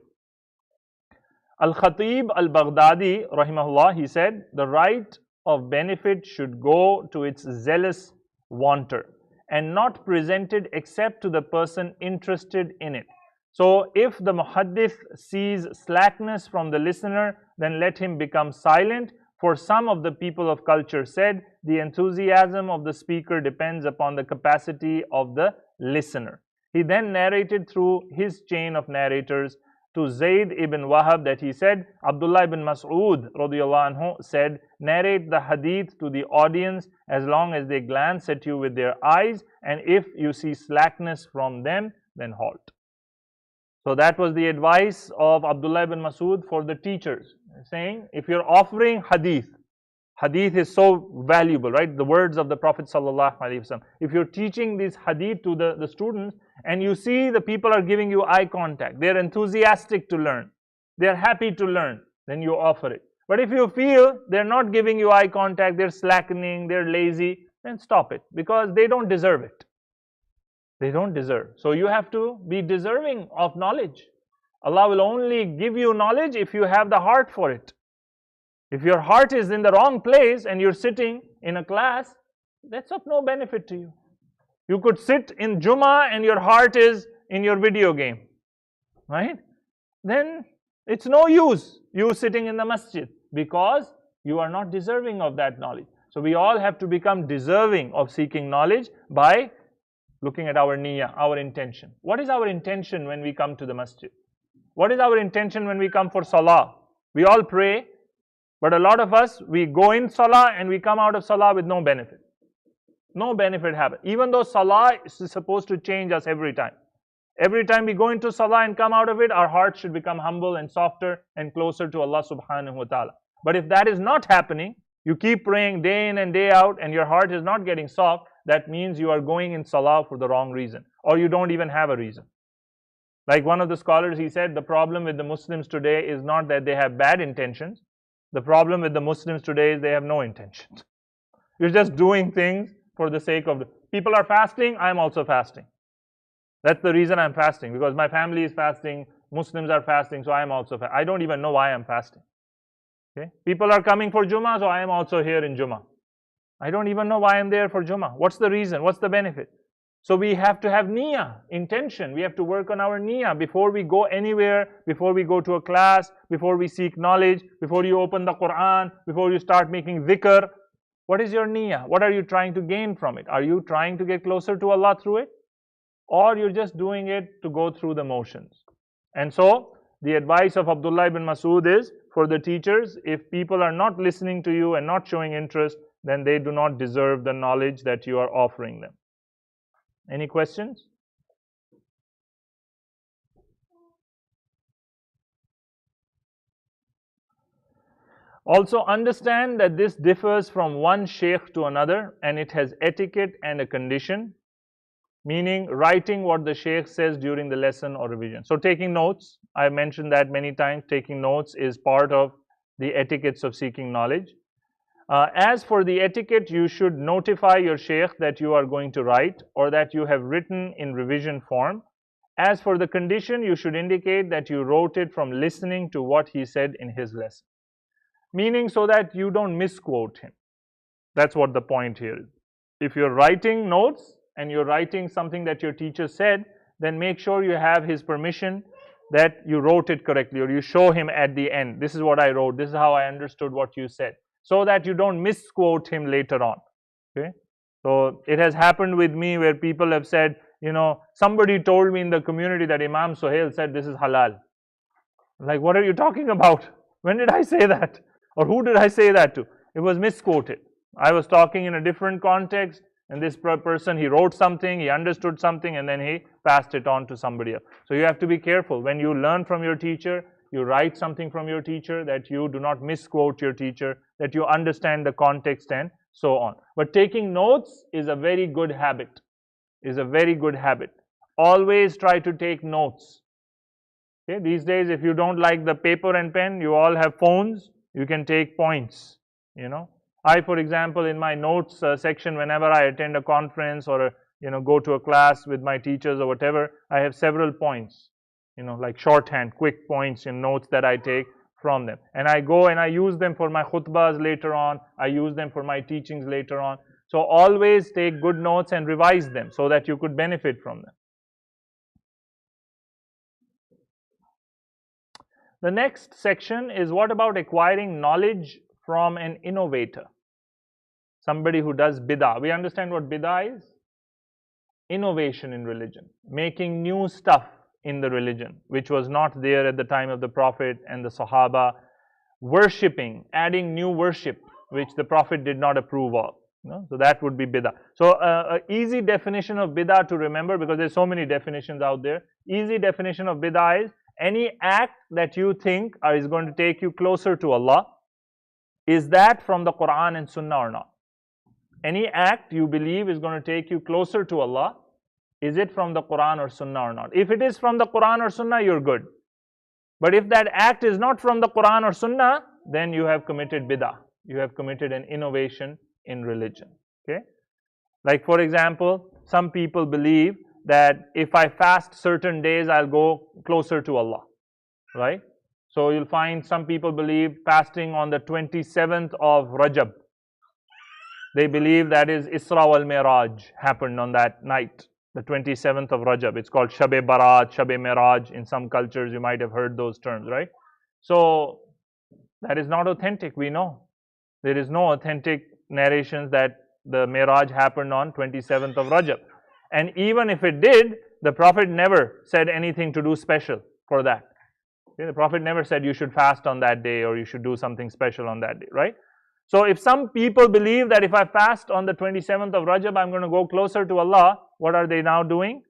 Al-Khatib al-Baghdadi, rahimahullah, he said, the right of benefit should go to its zealous wanter and not presented except to the person interested in it. So if the muhaddith sees slackness from the listener, then let him become silent. For some of the people of culture said, the enthusiasm of the speaker depends upon the capacity of the listener. He then narrated through his chain of narrators to Zayd ibn Wahab that he said, Abdullah ibn Mas'ud radiyallahu anhu said, narrate the hadith to the audience as long as they glance at you with their eyes, and if you see slackness from them, then halt. So that was the advice of Abdullah ibn Mas'ud for the teachers, saying, if you're offering hadith, hadith is so valuable, right? The words of the Prophet sallallahu alaihi wasallam. If you're teaching this hadith to the students, and you see the people are giving you eye contact, they're enthusiastic to learn, they're happy to learn, then you offer it. But if you feel they're not giving you eye contact, they're slackening, they're lazy, then stop it, because they don't deserve it. They don't deserve. So you have to be deserving of knowledge. Allah will only give you knowledge if you have the heart for it. If your heart is in the wrong place and you're sitting in a class, that's of no benefit to you. You could sit in Jummah and your heart is in your video game, right? Then it's no use you sitting in the masjid, because you are not deserving of that knowledge. So we all have to become deserving of seeking knowledge by looking at our niyyah, our intention. What is our intention when we come to the masjid? What is our intention when we come for salah? We all pray, but a lot of us, we go in salah and we come out of salah with no benefit. No benefit happens. Even though salah is supposed to change us every time. Every time we go into salah and come out of it, our heart should become humble and softer and closer to Allah subhanahu wa ta'ala. But if that is not happening, you keep praying day in and day out and your heart is not getting soft, that means you are going in salah for the wrong reason. Or you don't even have a reason. Like one of the scholars, he said, the problem with the Muslims today is not that they have bad intentions. The problem with the Muslims today is they have no intentions. You're just doing things for the sake of people are fasting, I'm also fasting. That's the reason I'm fasting, because my family is fasting, Muslims are fasting, so I'm also fasting. I don't even know why I'm fasting. Okay? People are coming for Jummah, so I am also here in Jummah. I don't even know why I'm there for Jummah. What's the reason? What's the benefit? So we have to have niyyah, intention. We have to work on our niyyah before we go anywhere, before we go to a class, before we seek knowledge, before you open the Quran, before you start making dhikr. What is your niyyah? What are you trying to gain from it? Are you trying to get closer to Allah through it? Or you're just doing it to go through the motions? And so, the advice of Abdullah ibn Mas'ud is, for the teachers, if people are not listening to you and not showing interest, then they do not deserve the knowledge that you are offering them. Any questions? Also understand that this differs from one sheikh to another and it has etiquette and a condition, meaning writing what the sheikh says during the lesson or revision. So taking notes, I mentioned that many times, taking notes is part of the etiquettes of seeking knowledge. As for the etiquette, you should notify your sheikh that you are going to write or that you have written in revision form. As for the condition, you should indicate that you wrote it from listening to what he said in his lesson. Meaning so that you don't misquote him. That's what the point here is. If you're writing notes and you're writing something that your teacher said, then make sure you have his permission that you wrote it correctly, or you show him at the end, this is what I wrote, this is how I understood what you said, so that you don't misquote him later on. Okay? So it has happened with me where people have said, somebody told me in the community that Imam Sohail said this is halal. Like, what are you talking about? When did I say that? Or who did I say that to? It was misquoted. I was talking in a different context, and this person, he wrote something, he understood something, and then he passed it on to somebody else. So you have to be careful. When you learn from your teacher, you write something from your teacher, that you do not misquote your teacher, that you understand the context and so on. But taking notes is a very good habit. Always try to take notes. Okay? These days, if you don't like the paper and pen, you all have phones, you can take points. I, for example, in my notes section, whenever I attend a conference or go to a class with my teachers or whatever, I have several points, like shorthand, quick points in notes that I take from them. And I go and I use them for my khutbahs later on, I use them for my teachings later on. So always take good notes and revise them so that you could benefit from them. The next section is, what about acquiring knowledge from an innovator? Somebody who does bid'ah. We understand what bid'ah is? Innovation in religion. Making new stuff in the religion, which was not there at the time of the Prophet and the Sahaba. Worshipping, adding new worship, which the Prophet did not approve of. So that would be bid'ah. So an easy definition of bid'ah to remember, because there's so many definitions out there. Easy definition of bid'ah is any act that you think is going to take you closer to Allah. Is that from the Quran and Sunnah or not? Any act you believe is going to take you closer to Allah, is it from the Quran or Sunnah or not? If it is from the Quran or Sunnah, you're good. But if that act is not from the Quran or Sunnah, then you have committed bid'ah. You have committed an innovation in religion. Okay? Like, for example, some people believe that if I fast certain days, I'll go closer to Allah. Right? So you'll find some people believe fasting on the 27th of Rajab. They believe that is Isra wal Miraj happened on that night, the 27th of Rajab. It's called Shab-e Barat, Shab-e Miraj. In some cultures, you might have heard those terms, right? So that is not authentic, we know. There is no authentic narrations that the Miraj happened on 27th of Rajab. And even if it did, the Prophet never said anything to do special for that. Okay? The Prophet never said you should fast on that day or you should do something special on that day, right? So if some people believe that if I fast on the 27th of Rajab, I'm going to go closer to Allah, what are they now doing?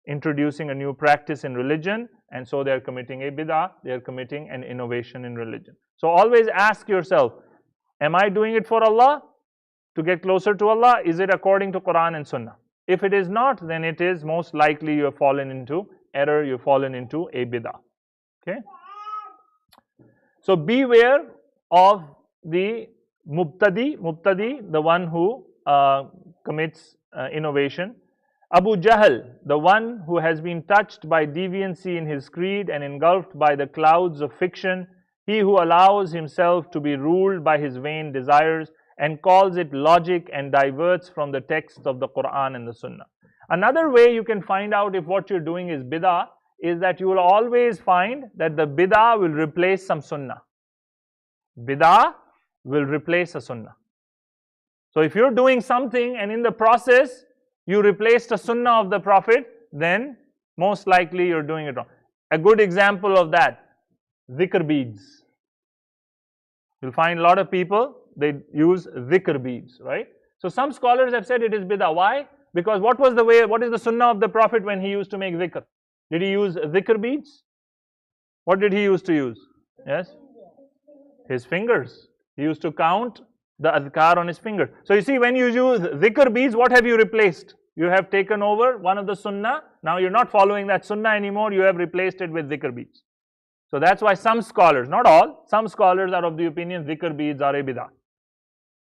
Introducing a new practice in religion, and so they're committing a bid'ah, they're committing an innovation in religion. So always ask yourself, am I doing it for Allah? To get closer to Allah? Is it according to Quran and Sunnah? If it is not, then it is most likely you have fallen into error, you've fallen into a bid'ah. Okay? So beware of the mubtadi, the one who commits innovation. Abu Jahl, the one who has been touched by deviancy in his creed and engulfed by the clouds of fiction, he who allows himself to be ruled by his vain desires and calls it logic and diverts from the text of the Quran and the Sunnah. Another way you can find out if what you're doing is bid'ah is that you will always find that the bid'ah will replace some sunnah. Bid'ah will replace a sunnah. So if you're doing something and in the process you replaced a sunnah of the Prophet, then most likely you're doing it wrong. A good example of that, dhikr beads. You'll find a lot of people, they use dhikr beads, right? So some scholars have said it is bid'ah. Why? Because what is the sunnah of the Prophet when he used to make dhikr? Did he use dhikr beads? What did he used to use? Yes? His fingers. He used to count the adhkar on his finger. So you see, when you use dhikr beads, what have you replaced? You have taken over one of the sunnah. Now you're not following that sunnah anymore. You have replaced it with dhikr beads. So that's why some scholars, not all, some scholars are of the opinion dhikr beads are a bid'ah.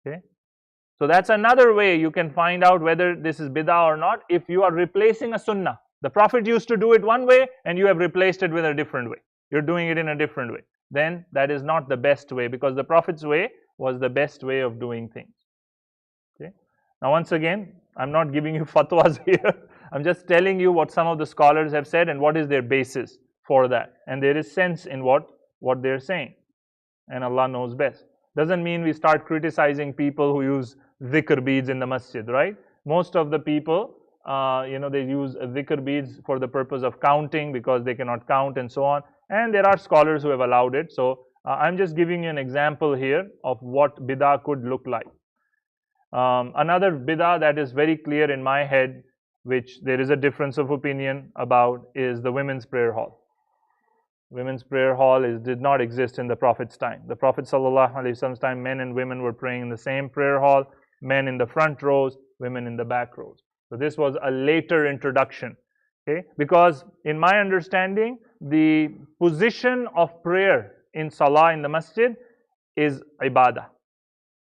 Okay? So that's another way you can find out whether this is bid'ah or not. If you are replacing a sunnah, the Prophet used to do it one way and you have replaced it with a different way. You're doing it in a different way. Then that is not the best way, because the Prophet's way was the best way of doing things. Okay? Now once again, I'm not giving you fatwas here. I'm just telling you what some of the scholars have said and what is their basis for that. And there is sense in what they're saying. And Allah knows best. Doesn't mean we start criticizing people who use dhikr beads in the masjid, right? Most of the people, they use dhikr beads for the purpose of counting because they cannot count and so on. And there are scholars who have allowed it. So I'm just giving you an example here of what bid'ah could look like. Another bid'ah that is very clear in my head, which there is a difference of opinion about, is the women's prayer hall. Women's prayer hall did not exist in the Prophet's time. The Prophet ﷺ's time, men and women were praying in the same prayer hall, men in the front rows, women in the back rows. So this was a later introduction. Okay? Because in my understanding, the position of prayer in salah in the masjid is ibadah.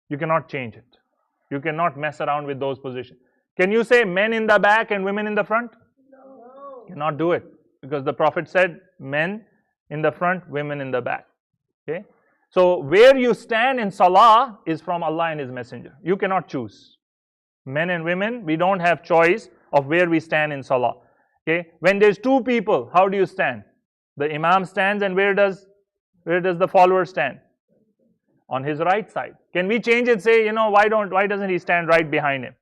You cannot change it. You cannot mess around with those positions. Can you say men in the back and women in the front? No. You cannot do it. Because the Prophet said men in the front, women in the back. Okay? So where you stand in salah is from Allah and His Messenger. You cannot choose. Men and women, we don't have choice of where we stand in salah. Okay? When there's two people, how do you stand? The Imam stands, and where does the follower stand? On his right side. Can we change it? Say, why doesn't he stand right behind him?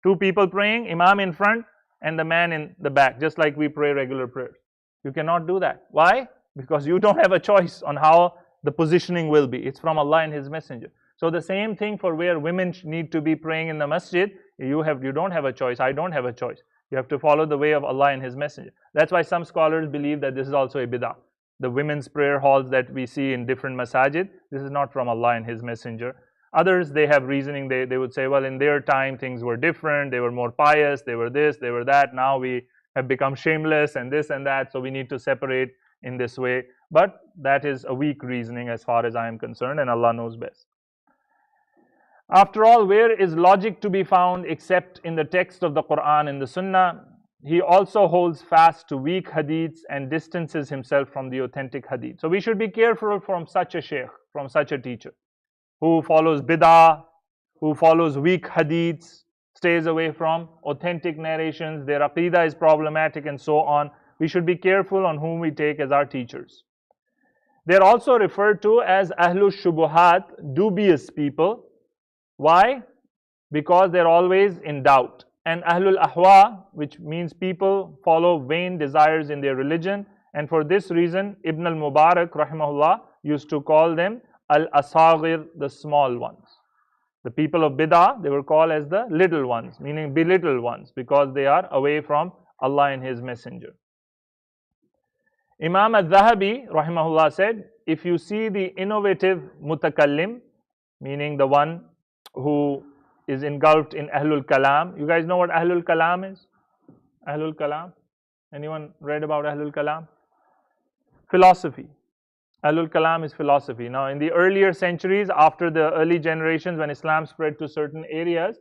Two people praying, Imam in front and the man in the back, just like we pray regular prayers. You cannot do that. Why? Because you don't have a choice on how the positioning will be. It's from Allah and His Messenger. So the same thing for where women need to be praying in the masjid. You don't have a choice. I don't have a choice. You have to follow the way of Allah and His Messenger. That's why some scholars believe that this is also a bid'ah. The women's prayer halls that we see in different masajid, this is not from Allah and His Messenger. Others, they have reasoning. They would say, well, in their time things were different. They were more pious. They were this, they were that. Now we have become shameless and this and that. So we need to separate in this way. But that is a weak reasoning as far as I am concerned, and Allah knows best. After all, where is logic to be found except in the text of the Quran and the Sunnah? He also holds fast to weak hadiths and distances himself from the authentic hadith. So we should be careful from such a shaykh, from such a teacher, who follows bid'ah, who follows weak hadiths, stays away from authentic narrations, their aqidah is problematic and so on. We should be careful on whom we take as our teachers. They're also referred to as Ahlul Shubuhat, dubious people. Why? Because they're always in doubt. And Ahlul Ahwa, which means people follow vain desires in their religion, And for this reason, Ibn al-Mubarak rahimahullah used to call them al-Asaghir, the small ones. The people of Bid'ah, they were called as the little ones, meaning belittled ones, because they are away from Allah and His Messenger. Imam al-Dhahabi rahimahullah said, if you see the innovative mutakallim, meaning the one who is engulfed in Ahlul Kalam. You guys know what Ahlul Kalam is? Ahlul Kalam? Anyone read about Ahlul Kalam? Philosophy. Ahlul Kalam is philosophy. Now, in the earlier centuries, after the early generations, when Islam spread to certain areas,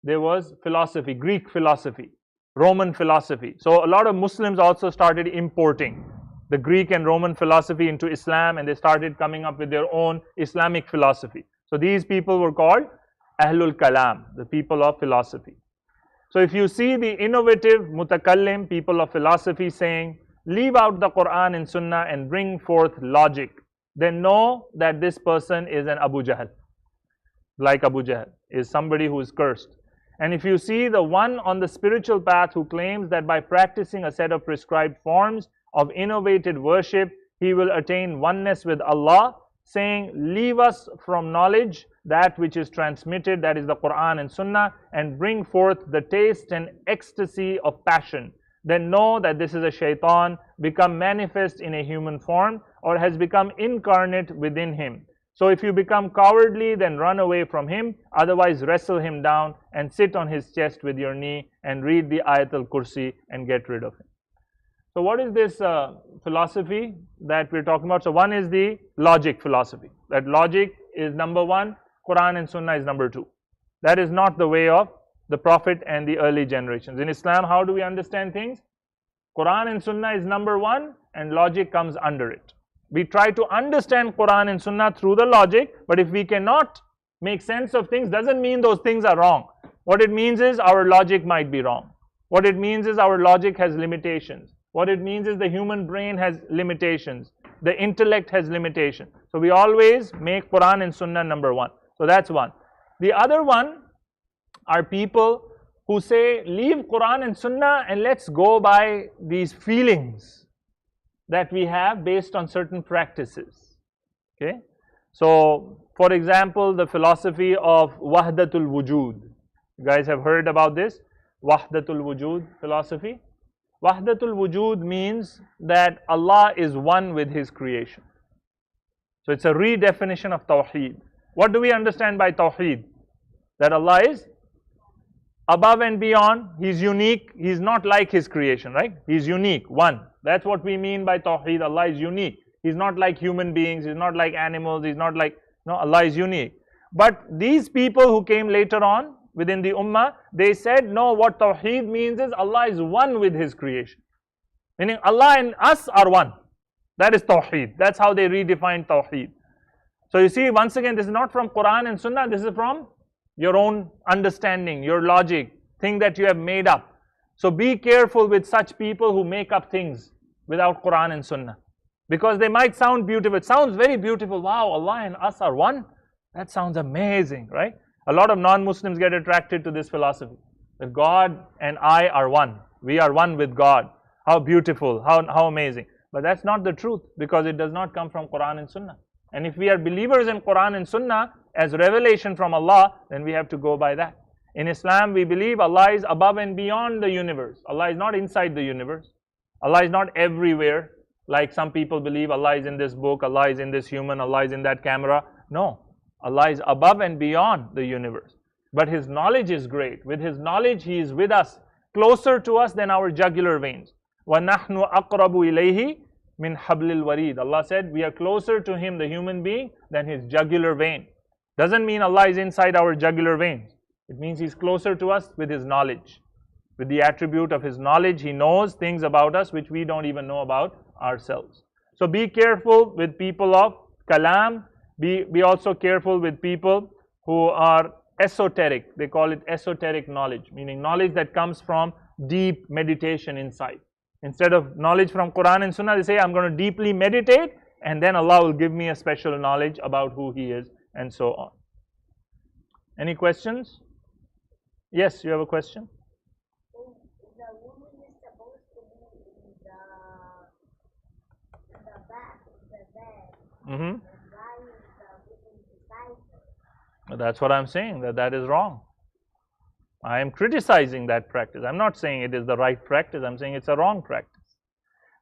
there was philosophy, Greek philosophy, Roman philosophy. So, a lot of Muslims also started importing the Greek and Roman philosophy into Islam, and they started coming up with their own Islamic philosophy. So, these people were called Ahlul Kalam, the people of philosophy. So, if you see the innovative mutakallim, people of philosophy saying, leave out the Quran and Sunnah and bring forth logic, then know that this person is an Abu Jahl. Like Abu Jahl, is somebody who is cursed. And if you see the one on the spiritual path who claims that by practicing a set of prescribed forms of innovated worship, he will attain oneness with Allah, saying, leave us from knowledge that which is transmitted, that is the Quran and Sunnah, and bring forth the taste and ecstasy of passion, then know that this is a shaitan become manifest in a human form, or has become incarnate within him. So if you become cowardly, then run away from him, otherwise wrestle him down and sit on his chest with your knee and read the Ayat al-Kursi and get rid of him. So what is this philosophy that we're talking about? So one is the logic philosophy. That logic is number one, Quran and Sunnah is number two. That is not the way of the Prophet and the early generations. In Islam, how do we understand things? Quran and Sunnah is number one, and logic comes under it. We try to understand Quran and Sunnah through the logic, but if we cannot make sense of things, doesn't mean those things are wrong. What it means is our logic might be wrong. What it means is our logic has limitations. What it means is the human brain has limitations. The intellect has limitations. So we always make Quran and Sunnah number one. So that's one. The other one are people who say, leave Quran and Sunnah and let's go by these feelings that we have based on certain practices. Okay? So, for example, the philosophy of Wahdatul Wujud. You guys have heard about this? Wahdatul Wujud philosophy. Wahdatul Wujud means that Allah is one with His creation. So it's a redefinition of Tawheed. What do we understand by Tawheed? That Allah is above and beyond, He's unique, He's not like His creation, right? He's unique, one. That's what we mean by Tawheed. Allah is unique. He's not like human beings, He's not like animals, He's not like, no, Allah is unique. But these people who came later on within the Ummah, they said, no, what Tawheed means is Allah is one with His creation. Meaning Allah and us are one. That is Tawheed. That's how they redefine Tawheed. So you see, once again, this is not from Quran and Sunnah, this is from your own understanding, your logic, thing that you have made up. So be careful with such people who make up things without Quran and Sunnah. Because they might sound beautiful. It sounds very beautiful. Wow, Allah and us are one? That sounds amazing, right? A lot of non-Muslims get attracted to this philosophy. That God and I are one. We are one with God. How beautiful, how amazing. But that's not the truth, because it does not come from Quran and Sunnah. And if we are believers in Quran and Sunnah as revelation from Allah, then we have to go by that. In Islam, we believe Allah is above and beyond the universe. Allah is not inside the universe. Allah is not everywhere. Like some people believe Allah is in this book, Allah is in this human, Allah is in that camera. No. Allah is above and beyond the universe. But His knowledge is great. With His knowledge, He is with us, closer to us than our jugular veins. وَنَحْنُ أَقْرَبُ إِلَيْهِ مِنْ حَبْلِ الْوَرِيدِ. Allah said, we are closer to Him, the human being, than His jugular vein. Doesn't mean Allah is inside our jugular veins. It means He's closer to us with His knowledge. With the attribute of His knowledge, He knows things about us which we don't even know about ourselves. So be careful with people of Kalam. Be also careful with people who are esoteric. They call it esoteric knowledge, meaning knowledge that comes from deep meditation inside. Instead of knowledge from Quran and Sunnah, they say, I'm going to deeply meditate and then Allah will give me a special knowledge about who He is, and so on. Any questions? Yes, you have a question? So the woman is supposed to be in the Mm-hmm. That's what I'm saying, that is wrong. I am criticizing that practice. I'm not saying it is the right practice. I'm saying it's a wrong practice.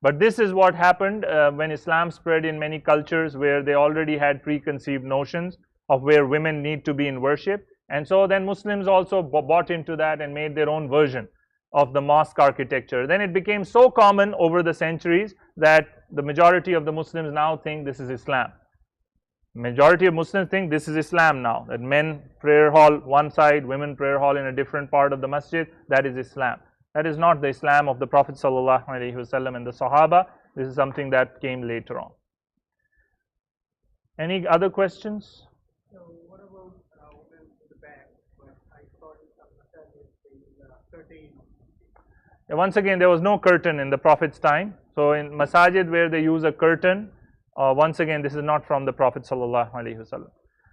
But this is what happened when Islam spread in many cultures where they already had preconceived notions of where women need to be in worship. And so then Muslims also bought into that and made their own version of the mosque architecture. Then it became so common over the centuries that the majority of the Muslims now think this is Islam. Majority of Muslims think this is Islam now, that men prayer hall one side, women prayer hall in a different part of the masjid, that is Islam. That is not the Islam of the Prophet ﷺ and the Sahaba. This is something that came later on. Any other questions? So what about women in the back? But I saw in some masajid there is a curtain. Once again, there was no curtain in the Prophet's time. So in masajid where they use a curtain, once again, this is not from the Prophet ﷺ.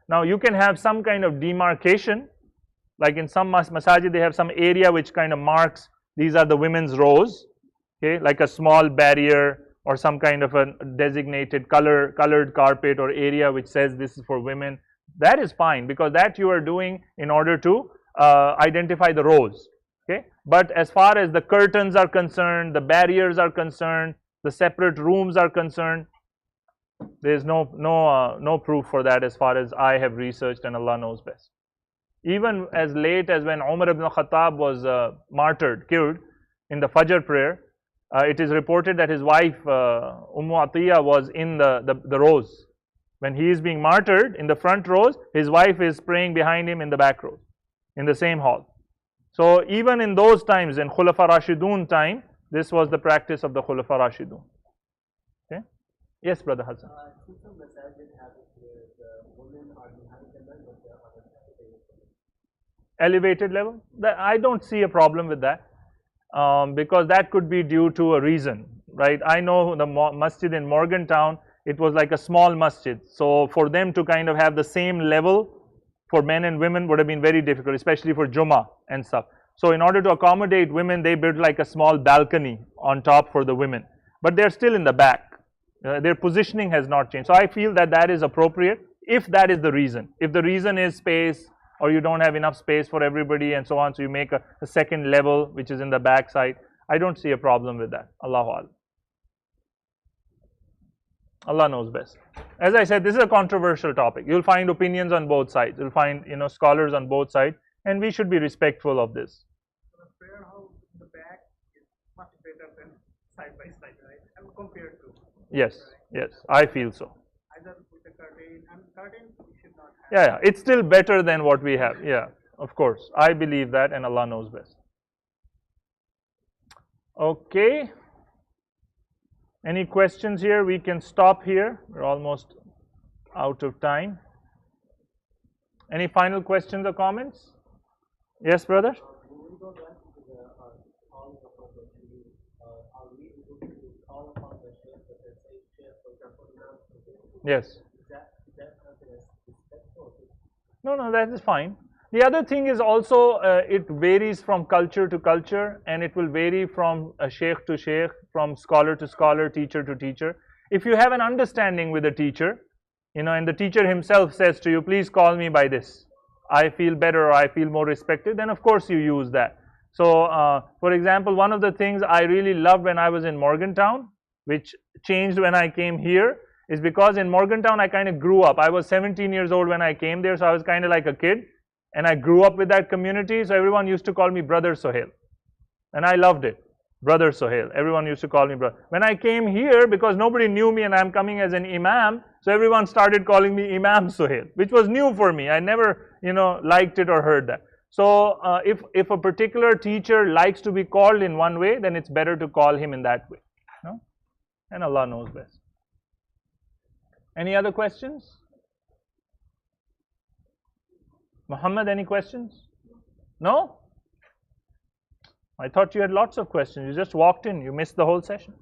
Now you can have some kind of demarcation, like in some masajid they have some area which kind of marks these are the women's rows, okay, like a small barrier or some kind of a designated colored carpet or area which says this is for women. That is fine, because that you are doing in order to identify the rows. Okay, but as far as the curtains are concerned, the barriers are concerned, the separate rooms are concerned, there is no proof for that as far as I have researched, and Allah knows best. Even as late as when Umar ibn Khattab was martyred, killed in the Fajr prayer, it is reported that his wife Atiyah was in the rows. When he is being martyred in the front rows, his wife is praying behind him in the back rows, in the same hall. So even in those times, in Khulafa Rashidun time, this was the practice of the Khulafa Rashidun. Okay? Yes, Brother Hassan. Some masajid have it where the women are behind the men, but they are on the Elevated level? I don't see a problem with that, because that could be due to a reason, right? I know the masjid in Morgantown, it was like a small masjid. So for them to kind of have the same level for men and women would have been very difficult, especially for Jummah and stuff. So in order to accommodate women, they built like a small balcony on top for the women. But they're still in the back. Their positioning has not changed. So I feel that that is appropriate if that is the reason. If the reason is space, or you don't have enough space for everybody and so on, so you make a second level which is in the back side, I don't see a problem with that. Allahu Akbar. Allah knows best. As I said, this is a controversial topic. You'll find opinions on both sides. You'll find scholars on both sides, and we should be respectful of this. The prayer house in the back is much better than side by side, right? And compared to. Yes, yes, I feel so. Either with the curtain, and curtain we should not have. Yeah, it's still better than what we have. Yeah, of course. I believe that, and Allah knows best. Okay. Any questions here? We can stop here. We're almost out of time. Any final questions or comments? Yes, brother? When we go back to the calling upon the Shia, are we able to call upon the Shia, but the same Shia, for example, now? Yes. Is that something that's respectful? No, that is fine. The other thing is also it varies from culture to culture, and it will vary from sheikh to sheikh, from scholar to scholar, teacher to teacher. If you have an understanding with a teacher, and the teacher himself says to you, please call me by this, I feel better or I feel more respected, then of course you use that. So for example, one of the things I really loved when I was in Morgantown, which changed when I came here, is because in Morgantown I kind of grew up. I was 17 years old when I came there, so I was kind of like a kid. And I grew up with that community, so everyone used to call me Brother Sohail. And I loved it. Brother Sohail. Everyone used to call me brother. When I came here, because nobody knew me and I'm coming as an imam, so everyone started calling me Imam Sohail, which was new for me. I never, liked it or heard that. So if a particular teacher likes to be called in one way, then it's better to call him in that way. No? And Allah knows best. Any other questions? Muhammad, any questions? No? I thought you had lots of questions. You just walked in. You missed the whole session.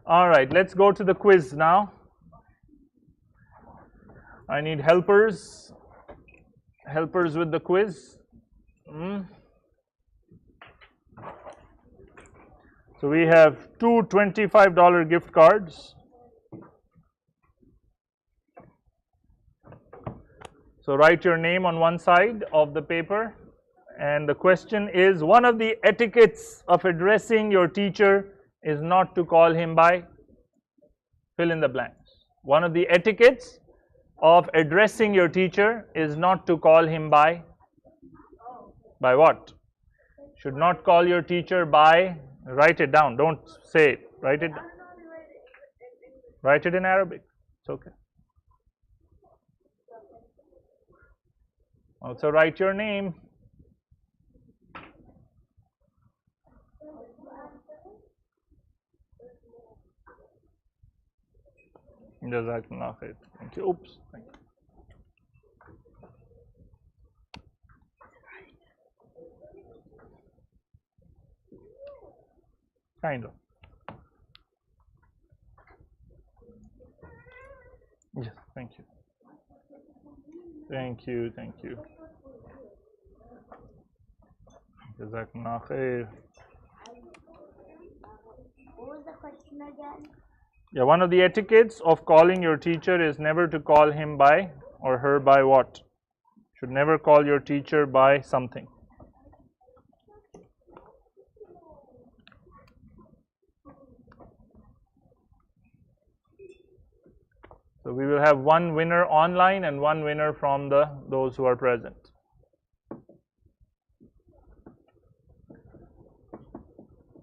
All right, let's go to the quiz now. I need helpers. Helpers with the quiz. So So we have two $25 gift cards. So write your name on one side of the paper. And the question is, one of the etiquettes of addressing your teacher is not to call him by, fill in the blanks. One of the etiquettes of addressing your teacher is not to call him by what? Should not call your teacher by, write it down, don't say it, write it down. Write it in Arabic, it's okay. Also write your name. Jazakumullah khair. Thank you. Oops. Thank you. Kind of. Yes, thank you. Thank you, thank you. Jazakumullah khair. What was the question again? Yeah, one of the etiquettes of calling your teacher is never to call him by or her by what? Should never call your teacher by something. So we will have one winner online and one winner from those who are present.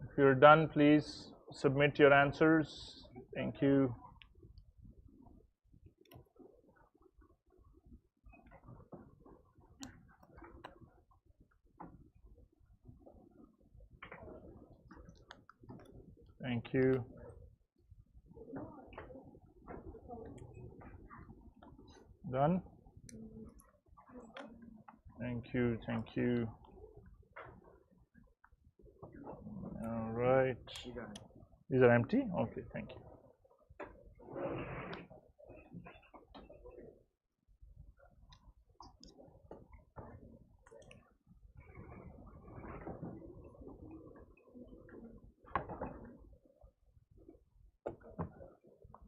If you're done, please submit your answers. Thank you. Thank you. Done? Thank you, thank you. All right. These are empty? Okay, thank you.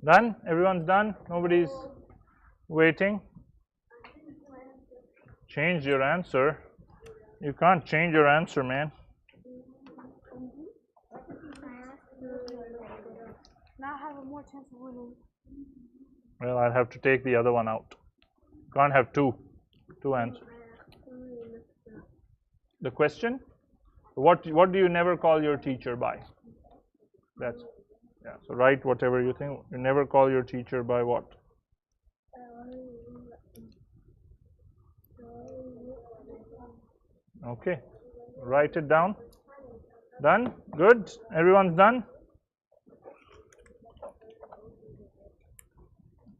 Done? Everyone's done? Nobody's waiting? Change your answer. You can't change your answer, man. Now I have a more chance of winning. Well, I'll have to take the other one out. Can't have two answers. The question? What do you never call your teacher by? That's, yeah, so write whatever you think. You never call your teacher by what? Okay, write it down. Done? Good? Everyone's done?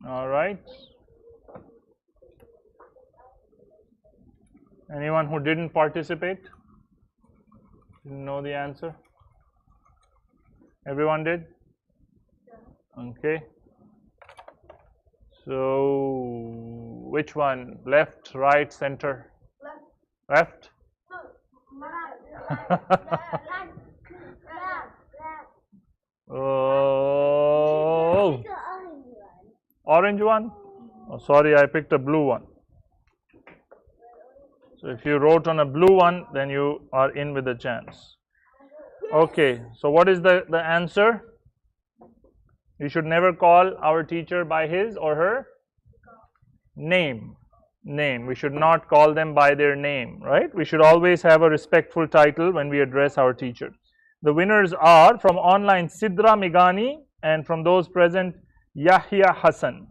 All right. Anyone who didn't participate? Didn't know the answer? Everyone did? Okay. So, which one? Left, right, center? Left? Oh, orange one? Oh, sorry, I picked a blue one. So if you wrote on a blue one, then you are in with a chance. Okay, so what is the answer? You should never call our teacher by his or her name. We should not call them by their name, right? We should always have a respectful title when we address our teacher. The winners are from online Sidra Migani and from those present Yahya Hassan.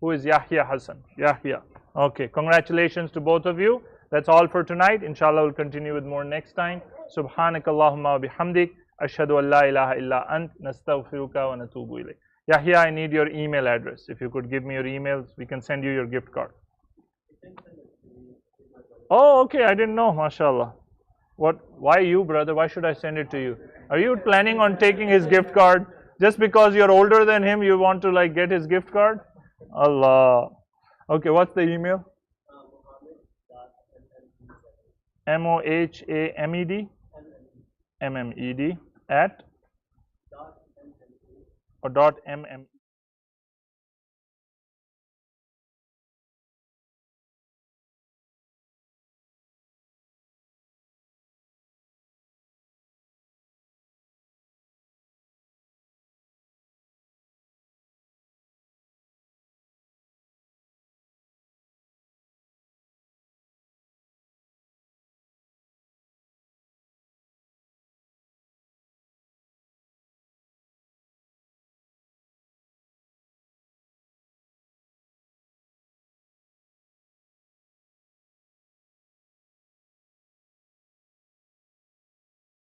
Who is Yahya Hassan? Yahya. Okay, congratulations to both of you. That's all for tonight. Inshallah, we'll continue with more next time. Subhanakallahumma wa bihamdik. Ashhadu an la ilaha illa ant. Nastaghfiruka wa natubu ilayk. Yahya, I need your email address. If you could give me your emails, we can send you your gift card. Oh, okay. I didn't know. MashaAllah. What? Why you, brother? Why should I send it to you? Are you planning on taking his gift card? Just because you're older than him, you want to like get his gift card? Allah. Okay, what's the email? Mohamed MMED at dot MME or dot mm